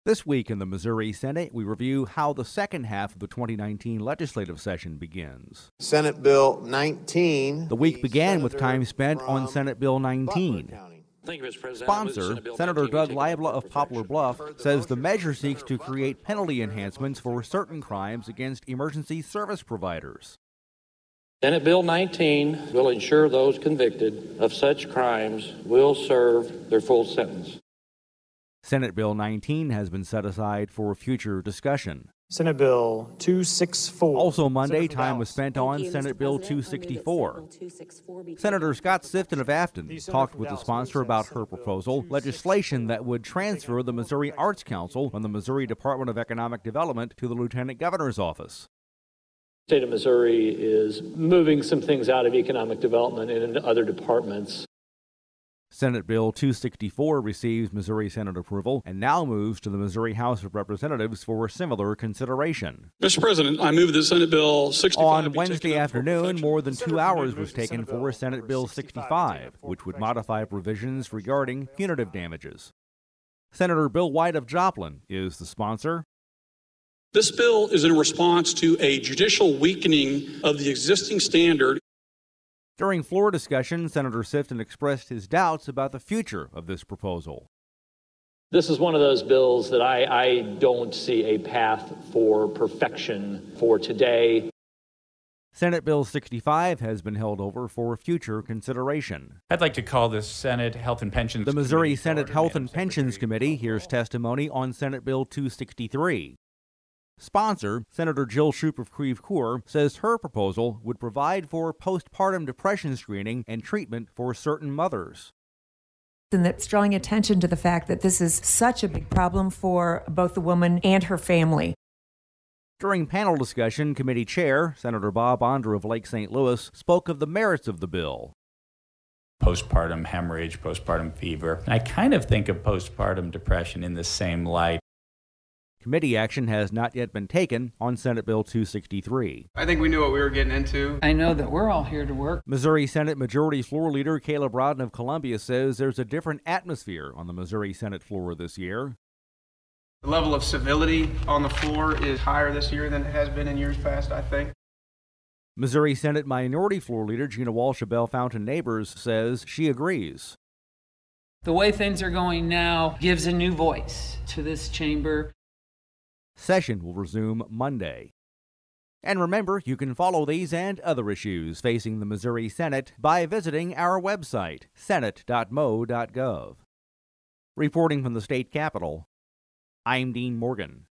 This week in the Missouri Senate, we review how the second half of the 2019 legislative session begins. Senate Bill 19. The week began with time spent on Senate Bill 19. Thank you, Mr. President. Sponsor, Senator Doug Livela of Poplar Bluff, says the measure seeks to create penalty enhancements for certain crimes against emergency service providers. Senate Bill 19 will ensure those convicted of such crimes will serve their full sentence. Senate Bill 19 has been set aside for future discussion. Senate Bill 264. Also Monday, time was spent on Senate Bill 264. Senator Scott Sifton of Afton talked with the sponsor about her proposal, legislation that would transfer the Missouri Arts Council from the Missouri Department of Economic Development to the Lieutenant Governor's office. The state of Missouri is moving some things out of economic development and into other departments. Senate Bill 264 receives Missouri Senate approval and now moves to the Missouri House of Representatives for similar consideration. Mr. President, I move that Senate Bill 65 On Wednesday afternoon, more than 2 hours was taken for Senate Bill 65, which would modify provisions regarding punitive damages. Senator Bill White of Joplin is the sponsor. This bill is in response to a judicial weakening of the existing standard. During floor discussion, Senator Sifton expressed his doubts about the future of this proposal. This is one of those bills that I don't see a path for perfection for today. Senate Bill 65 has been held over for future consideration. I'd like to call this Senate Health and Pensions The Missouri Committee Senate order, Health Madam and Pensions Secretary. Committee hears testimony on Senate Bill 263. Sponsor, Senator Jill Shoup of Creve Coeur, says her proposal would provide for postpartum depression screening and treatment for certain mothers. And that's drawing attention to the fact that this is such a big problem for both the woman and her family. During panel discussion, committee chair, Senator Bob Onder of Lake St. Louis, spoke of the merits of the bill. Postpartum hemorrhage, postpartum fever. I kind of think of postpartum depression in the same light. Committee action has not yet been taken on Senate Bill 263. I think we knew what we were getting into. I know that we're all here to work. Missouri Senate Majority Floor Leader Caleb Rodden of Columbia says there's a different atmosphere on the Missouri Senate floor this year. The level of civility on the floor is higher this year than it has been in years past, I think. Missouri Senate Minority Floor Leader Gina Walsh of Bell Fountain Neighbors says she agrees. The way things are going now gives a new voice to this chamber. Session will resume Monday. And remember, you can follow these and other issues facing the Missouri Senate by visiting our website, senate.mo.gov. Reporting from the state capitol, I'm Dean Morgan.